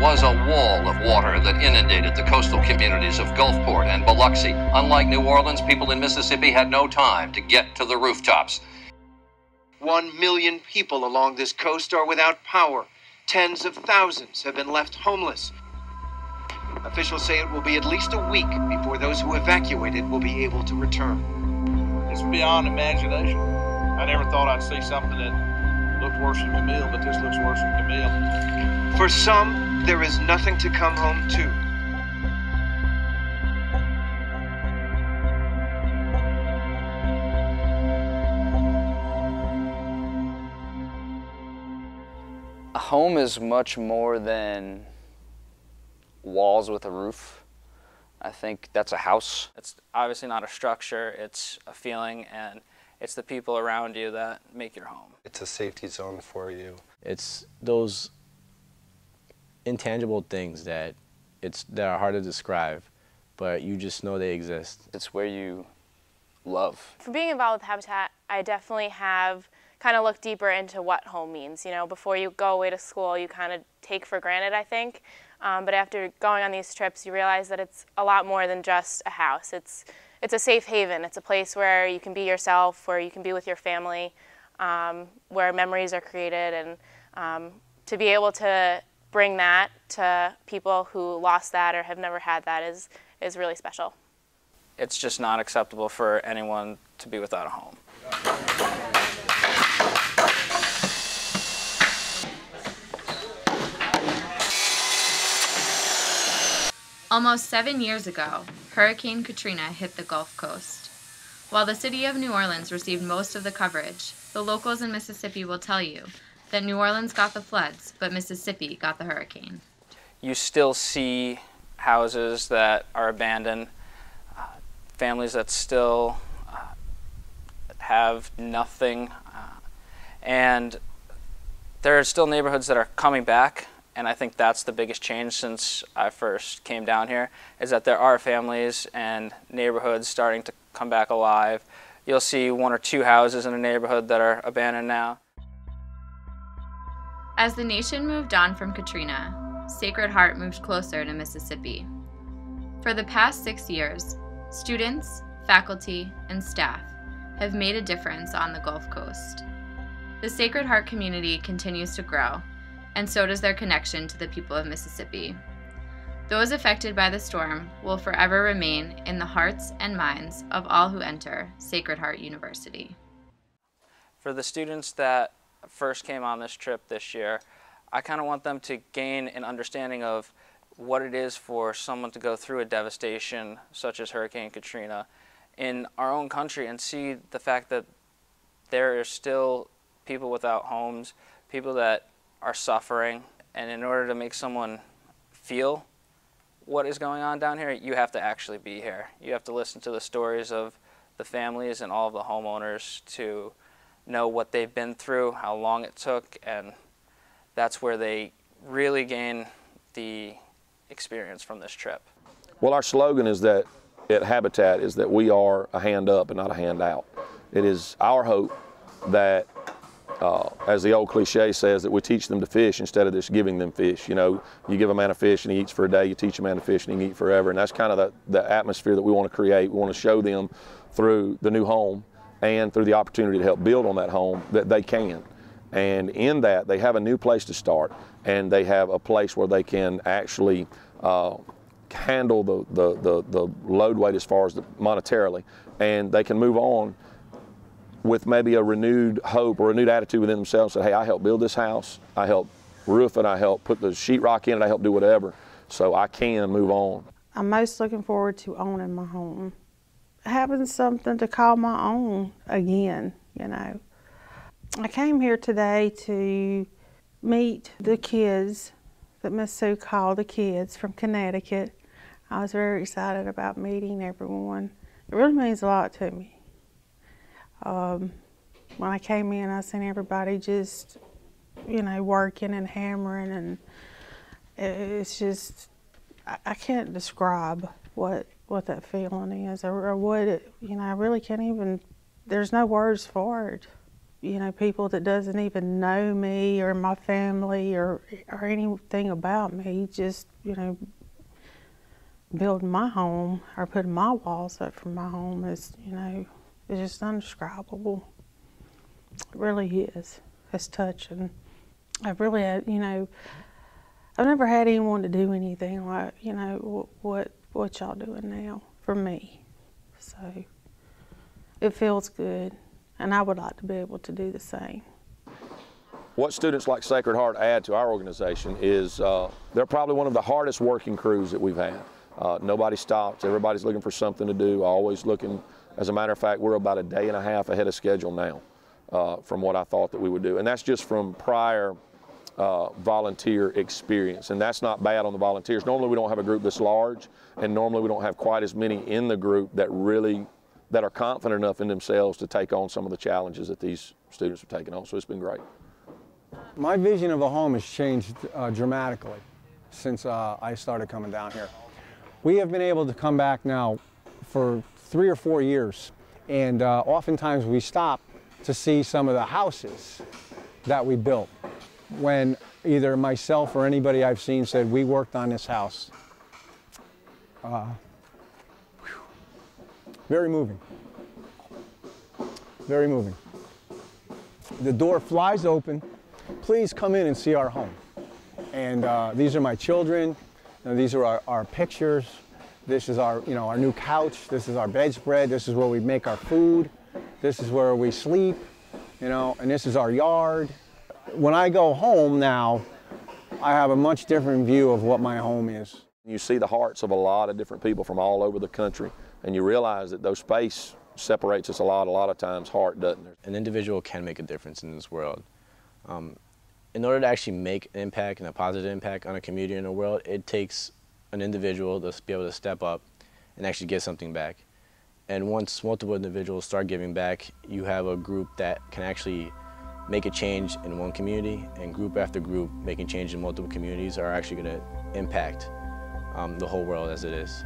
was a wall of water that inundated the coastal communities of Gulfport and Biloxi. Unlike New Orleans, people in Mississippi had no time to get to the rooftops. 1 million people along this coast are without power. Tens of thousands have been left homeless. Officials say it will be at least a week before those who evacuated will be able to return. It's beyond imagination. I never thought I'd see something that looked worse than Camille, but this looks worse than Camille. For some, there is nothing to come home to. A home is much more than walls with a roof. I think that's a house. It's obviously not a structure, it's a feeling, and it's the people around you that make your home. It's a safety zone for you. It's those intangible things that are hard to describe, but you just know they exist. It's where you love. For being involved with Habitat, I definitely have kind of looked deeper into what home means. You know, before you go away to school, you kind of take for granted, I think. But after going on these trips, you realize that it's a lot more than just a house. It's a safe haven. It's a place where you can be yourself, where you can be with your family, where memories are created, and to be able to bring that to people who lost that or have never had that is really special. It's just not acceptable for anyone to be without a home. Almost 7 years ago, Hurricane Katrina hit the Gulf Coast. While the city of New Orleans received most of the coverage, the locals in Mississippi will tell you that New Orleans got the floods, but Mississippi got the hurricane. You still see houses that are abandoned, families that still have nothing, and there are still neighborhoods that are coming back. And I think that's the biggest change since I first came down here, is that there are families and neighborhoods starting to come back alive. You'll see 1 or 2 houses in a neighborhood that are abandoned now. As the nation moved on from Katrina, Sacred Heart moved closer to Mississippi. For the past 6 years, students, faculty, and staff have made a difference on the Gulf Coast. The Sacred Heart community continues to grow, and so does their connection to the people of Mississippi. Those affected by the storm will forever remain in the hearts and minds of all who enter Sacred Heart University. For the students that first came on this trip this year, I kind of want them to gain an understanding of what it is for someone to go through a devastation such as Hurricane Katrina in our own country and see the fact that there are still people without homes, people that are suffering, and in order to make someone feel what is going on down here, you have to actually be here. You have to listen to the stories of the families and all of the homeowners to know what they've been through, how long it took, and that's where they really gain the experience from this trip. Well, our slogan is that at Habitat is that we are a hand up and not a hand out. It is our hope that as the old cliche says, that we teach them to fish instead of just giving them fish. You know, you give a man a fish and he eats for a day, you teach a man to fish and he can eat forever. And that's kind of the atmosphere that we want to create. We want to show them through the new home and through the opportunity to help build on that home that they can. And in that, they have a new place to start, and they have a place where they can actually handle the load weight as far as monetarily, and they can move on with maybe a renewed hope or renewed attitude within themselves that, hey, I helped build this house, I helped roof it, I helped put the sheetrock in it, I helped do whatever, so I can move on. I'm most looking forward to owning my home, having something to call my own again, you know. I came here today to meet the kids that Miss Sue called the kids from Connecticut. I was very excited about meeting everyone. It really means a lot to me. When I came in, I seen everybody just, you know, working and hammering, and it's just, I can't describe what that feeling is, or what it, you know, I really can't even, there's no words for it. you know, people that doesn't even know me or my family or anything about me, just, you know, building my home or putting my walls up for my home is, you know, it's just indescribable. It really is. It's touching. I've really had, you know, I've never had anyone to do anything like, you know, what y'all doing now for me. So it feels good, and I would like to be able to do the same. What students like Sacred Heart add to our organization is they're probably one of the hardest working crews that we've had. Nobody stops. Everybody's looking for something to do, always looking. As a matter of fact, we're about a day and a half ahead of schedule now from what I thought that we would do. And that's just from prior volunteer experience. And that's not bad on the volunteers. Normally we don't have a group this large, and normally we don't have quite as many in the group that are confident enough in themselves to take on some of the challenges that these students are taking on. So it's been great. My vision of a home has changed dramatically since I started coming down here. We have been able to come back now for 3 or 4 years, and oftentimes we stop to see some of the houses that we built. When either myself or anybody I've seen said, we worked on this house. Very moving. Very moving. The door flies open. Please come in and see our home. And these are my children. And these are our pictures. This is our, our new couch. This is our bedspread. This is where we make our food. This is where we sleep, and this is our yard. When I go home now, I have a much different view of what my home is. You see the hearts of a lot of different people from all over the country, and you realize that though space separates us a lot of times, heart doesn't. An individual can make a difference in this world. In order to actually make an impact and a positive impact on a community and a world, it takes an individual to be able to step up and actually get something back. And once multiple individuals start giving back, you have a group that can actually make a change in one community, and group after group making change in multiple communities are actually going to impact the whole world as it is.